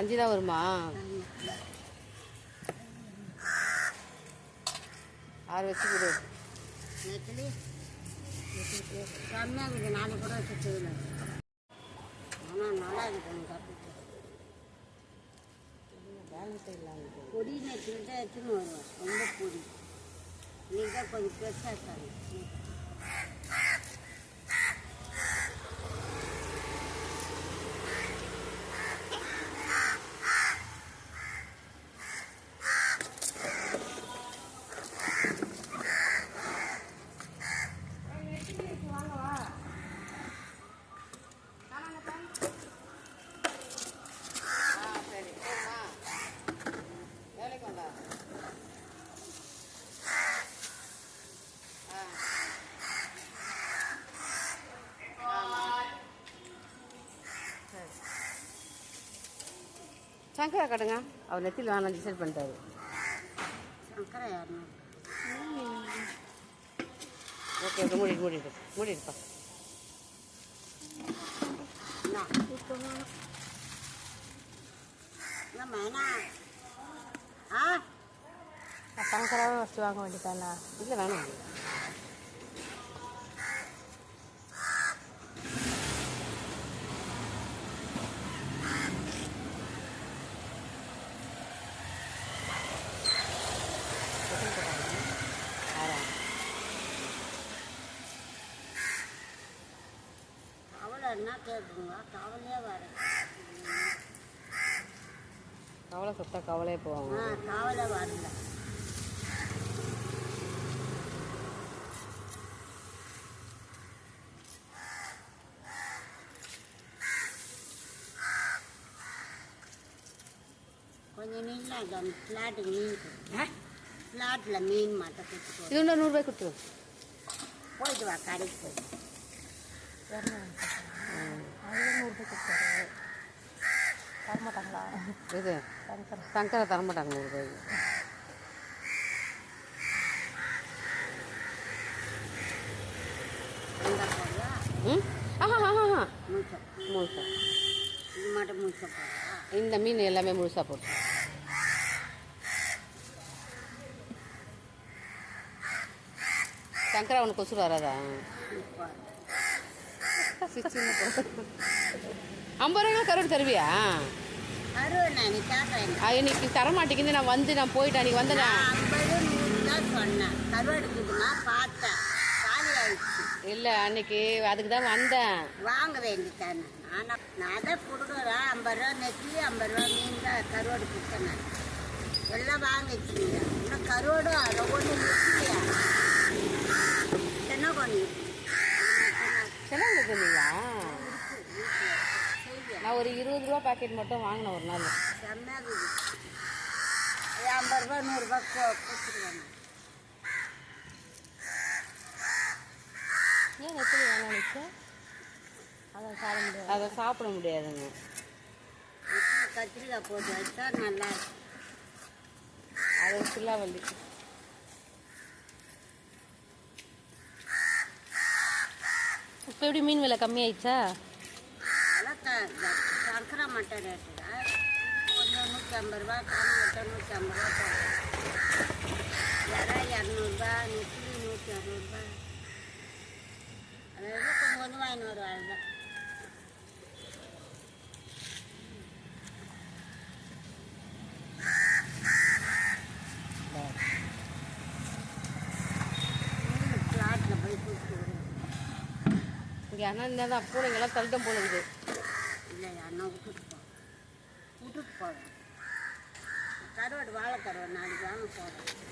5 தான் வருமா? 6 வச்சு கொடு. நெத்திலி கம்மியாக இருக்குது. நாளைக்கு கூட வச்சு செய்யலாம். ஆனால் நல்லா இருக்குது. பொடி நெத்திலி தான் எடுத்துன்னு வருவேன். ரொம்ப பொடி. நீங்கள் தான் கொஞ்சம் பெருசாக இருக்காங்க. சங்கரா கட்டுங்க. அவர் நெத்தியில் வேணாம் டிசைட் பண்ணிட்டாரு. சங்கரா யாருன்னு ஓகே ஓகே மூடிடுப்பா. சங்கராவே வச்சு வாங்க வேண்டியதானா? இல்லை வேணாம். என்ன கேட்குங்க? கவலையே வர கவலை சுத்தா கவலையே போவாங்க. கவலை வரல. கொஞ்சம் மீன் ஃப்ளாட்டுக்கு மீன் ஃப்ளாட்டில் மீன் மட்டும் கொடுத்துட்டு இது ஒன்று 100 ரூபாய் கொடுத்துரு. போயிட்டு வா கடைக்கு போய். தரமாட்டாங்களா? இது சங்கரை தரமாட்டாங்க 100 ரூபாய்க்கு. முழுசா இது மட்டும் முழுசா போடுறா? இந்த மீன் எல்லாமே முழுசா போட்டு. சங்கரா உனக்கு கொசுறு வராதா? 50 ரூபா கருவாடு தருவியா? இன்னைக்கு தரமாட்டேங்குது. நான் போயிட்டேன். அன்னைக்கு வந்தேன். 50 100 தான் சொன்னேன். கருவாடுக்குதுன்னா பார்த்தேன். காலி ஆயிடுச்சு. இல்லை அன்னைக்கு அதுக்கு தான் வந்தேன். வாங்க வேண்டித்தானே. நான் தான் கொடுக்குறேன். 50 ரூபா நெத்தி 50 ரூபா மீன் தான் கருவாடு கொடுத்தேன். எல்லாம் வாங்கிச்சிங்க. இன்னும் கருவாடும் அதை ஒன்று நிற்கலையா? என்ன பண்ணி செலவு சொன்னீங்களா? நான் ஒரு 20 ரூபா பாக்கெட் மட்டும் வாங்கினேன் ஒரு நாள். செம்மையாக 50 ரூபா 100 ரூபா கொடுத்துருவாங்க. ஏன் எப்படி வேணாம்? அதை சாப்பிட முடியாதுங்க. கத்திரிக்காய் போட்டு வச்சா நல்லா இருக்கும். அது சில்லாவல்லி. இப்போ எப்படி மீன் விலை கம்மியாயிடுச்சா? சங்கரா மட்டும் ரேட்டு தான். கொஞ்சம் 150 ரூபா, காணாமட்டம் 150 ரூபா போடுறேன். இறா 200 ரூபா, நெத்திலி 160 ரூபா. அதாவது கொஞ்சம் கொஞ்சம் வாங்கின்னு வரும். அதுதான் ஃப்ளாட்டில் போய் கூப்பிட்டு வருவேன். இங்கே அண்ணா இருந்தால் தான் பூனைங்கெல்லாம் தள்ளிட்டம் போல இருக்குது. இல்லை அண்ணா விட்டுட்டு போவேன். கருவாடு வாழை கருவாடு நாளைக்கு வாங்க போகிறேன்.